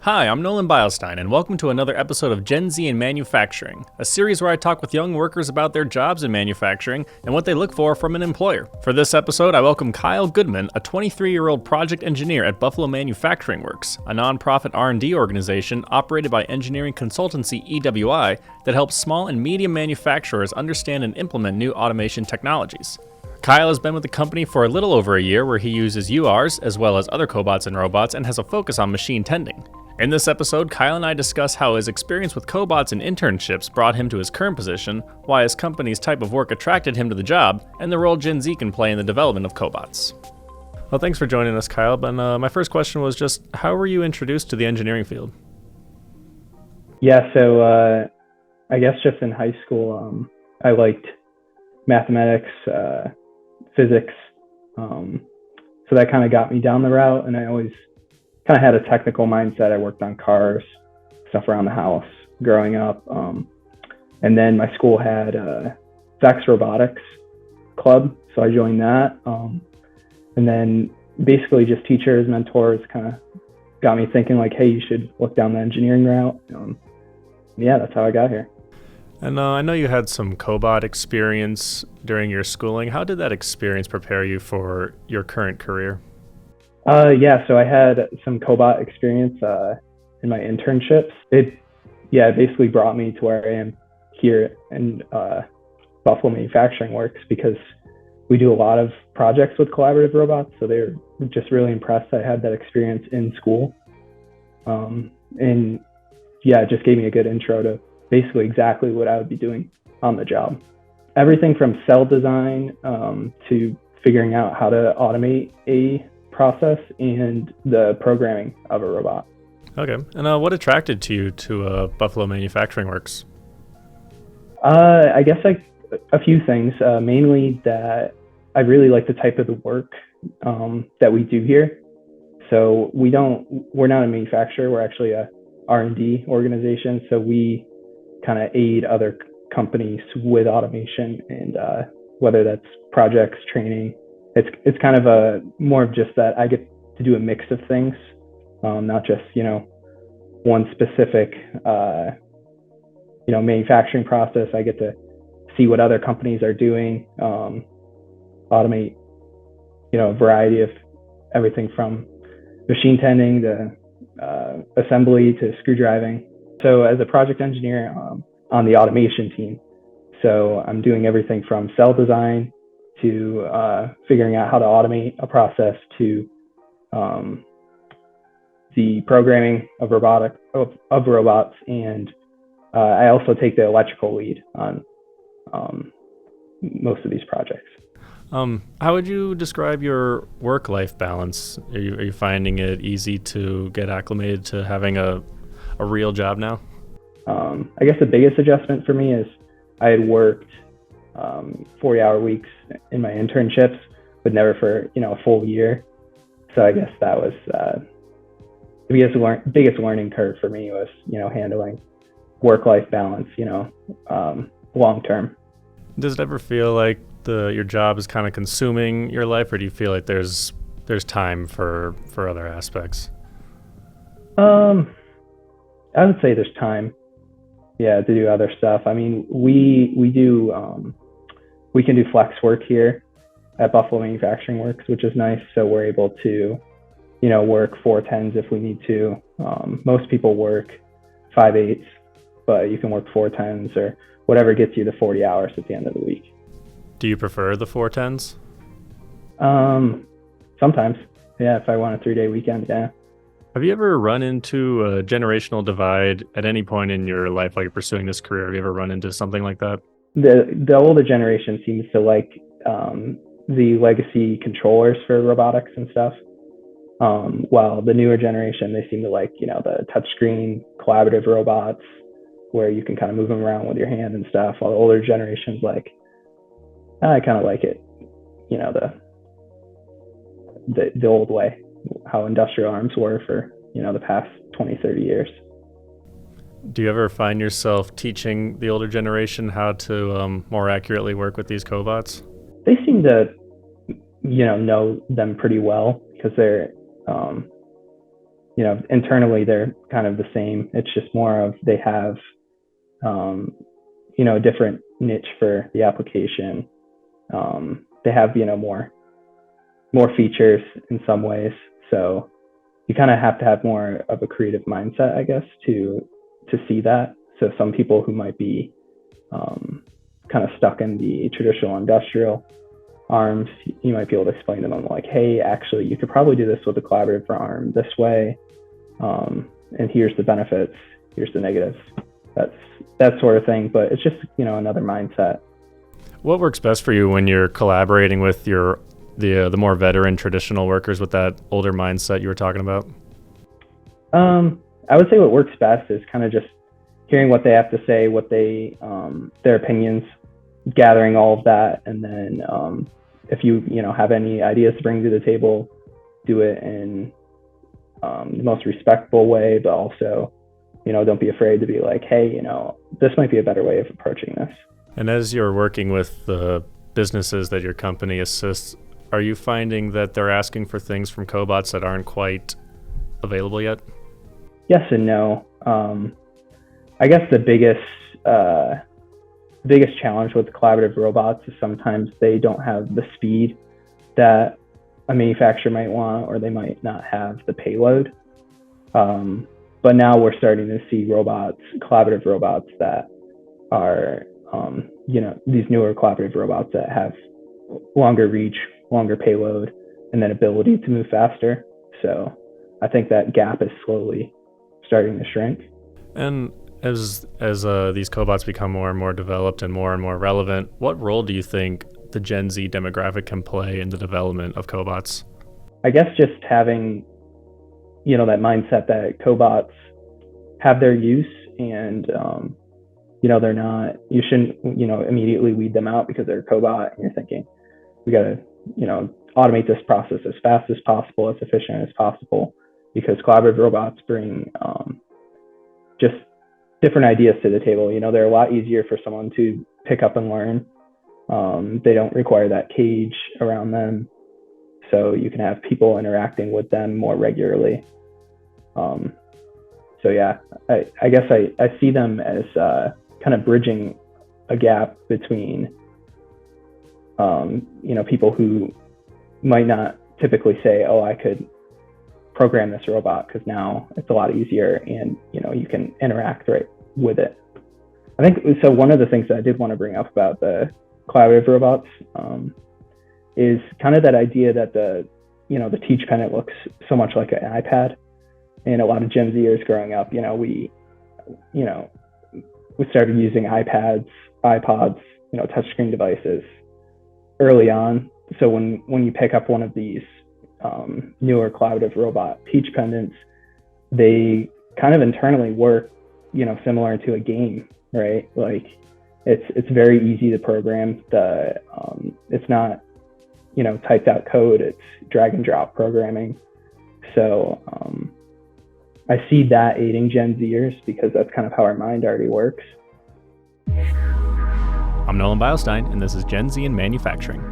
Hi, I'm Nolan Beilstein, and welcome to another episode of Gen Z in Manufacturing, a series where I talk with young workers about their jobs in manufacturing and what they look for from an employer. For this episode, I welcome Kyle Goodman, a 23-year-old project engineer at Buffalo Manufacturing Works, a nonprofit R&D organization operated by engineering consultancy EWI that helps small and medium manufacturers understand and implement new automation technologies. Kyle has been with the company for a little over a year, where he uses URs as well as other cobots and robots and has a focus on machine tending. In this episode, Kyle and I discuss how his experience with cobots and internships brought him to his current position, why his company's type of work attracted him to the job, and the role Gen Z can play in the development of cobots. Well, thanks for joining us, Kyle. But my first question was just, how were you introduced to the engineering field? Yeah, so I guess just in high school, I liked mathematics, physics, so that kind of got me down the route, and I always kind of had a technical mindset. I worked on cars, stuff around the house growing up. And then my school had a VEX robotics club, so I joined that. And then basically just teachers, mentors kind of got me thinking like, hey, you should look down the engineering route. Yeah, that's how I got here. And I know you had some cobot experience during your schooling. How did that experience prepare you for your current career? Yeah, so I had some cobot experience in my internships. It basically brought me to where I am here in Buffalo Manufacturing Works, because we do a lot of projects with collaborative robots. So they were just really impressed I had that experience in school. And yeah, it just gave me a good intro to basically exactly what I would be doing on the job. Everything from cell design to figuring out how to automate a process and the programming of a robot. Okay. And what attracted you to Buffalo Manufacturing Works? I guess a few things. Mainly that I really like the type of the work that we do here. So we're not a manufacturer. We're actually a R&D organization. So we kind of aid other companies with automation, and whether that's projects, training. It's kind of more of just that I get to do a mix of things, not just, one specific, manufacturing process. I get to see what other companies are doing, automate, a variety of everything from machine tending to assembly to screw driving. So as a project engineer on the automation team, so I'm doing everything from cell design to figuring out how to automate a process to the programming of robots, and I also take the electrical lead on most of these projects. How would you describe your work-life balance? Are you finding it easy to get acclimated to having a real job now? I guess the biggest adjustment for me is I had worked 40-hour weeks in my internships, but never for a full year. So I guess that was the biggest learning curve for me, was handling work-life balance long term. Does it ever feel like your job is kind of consuming your life, or do you feel like there's time for other aspects? I would say there's time, to do other stuff. I mean, we can do flex work here at Buffalo Manufacturing Works, which is nice. So we're able to, work 4/10s if we need to. Most people work 5/8s, but you can work 4/10s or whatever gets you the 40 hours at the end of the week. Do you prefer the 4/10s? Sometimes, yeah. If I want a 3-day weekend, yeah. Have you ever run into a generational divide at any point in your life while you're pursuing this career? Have you ever run into something like that? The older generation seems to like the legacy controllers for robotics and stuff, while the newer generation, they seem to like the touchscreen collaborative robots where you can kind of move them around with your hand and stuff. While the older generation's like, I kind of like it, the old way, how industrial arms were for the past 20-30 years. Do you ever find yourself teaching the older generation how to more accurately work with these cobots? They seem to know them pretty well, because they're internally they're kind of the same. It's just more of they have, a different niche for the application. They have, more features in some ways. So you kind of have to have more of a creative mindset, I guess, to see that. So some people who might be kind of stuck in the traditional industrial arms, you might be able to explain to them like, hey, actually, you could probably do this with a collaborative arm this way. And here's the benefits, here's the negatives, that sort of thing. But it's just, another mindset. What works best for you when you're collaborating with the more veteran traditional workers with that older mindset you were talking about? I would say what works best is kind of just hearing what they have to say, what they their opinions, gathering all of that, and then if you have any ideas to bring to the table, do it in the most respectful way, but also don't be afraid to be like, hey, this might be a better way of approaching this. And as you're working with the businesses that your company assists, are you finding that they're asking for things from Cobots that aren't quite available yet? Yes and no. I guess the biggest challenge with collaborative robots is sometimes they don't have the speed that a manufacturer might want, or they might not have the payload. But now we're starting to see collaborative robots that are, these newer collaborative robots that have longer reach, longer payload, and then ability to move faster. So I think that gap is slowly starting to shrink. And as these cobots become more and more developed and more relevant, what role do you think the Gen Z demographic can play in the development of cobots? I guess just having, that mindset that cobots have their use, and they're not. You shouldn't, immediately weed them out because they're a cobot, and you're thinking we got to, automate this process as fast as possible, as efficient as possible, because collaborative robots bring just different ideas to the table. They're a lot easier for someone to pick up and learn. They don't require that cage around them, so you can have people interacting with them more regularly. So yeah, I guess I see them as kind of bridging a gap between people who might not typically say, oh, I could program this robot, because now it's a lot easier and you can interact right with it. I think so. One of the things that I did want to bring up about the collaborative robots is kind of that idea that the Teach Pen looks so much like an iPad, and a lot of Gen Zers growing up, we started using iPads, iPods, touchscreen devices early on. So when you pick up one of these newer collaborative robot Teach pendants, they kind of internally work, similar to a game, right? Like it's very easy to program. It's not, typed out code, it's drag and drop programming. So I see that aiding Gen Zers because that's kind of how our mind already works. I'm Nolan Beilstein, and this is Gen Z in Manufacturing.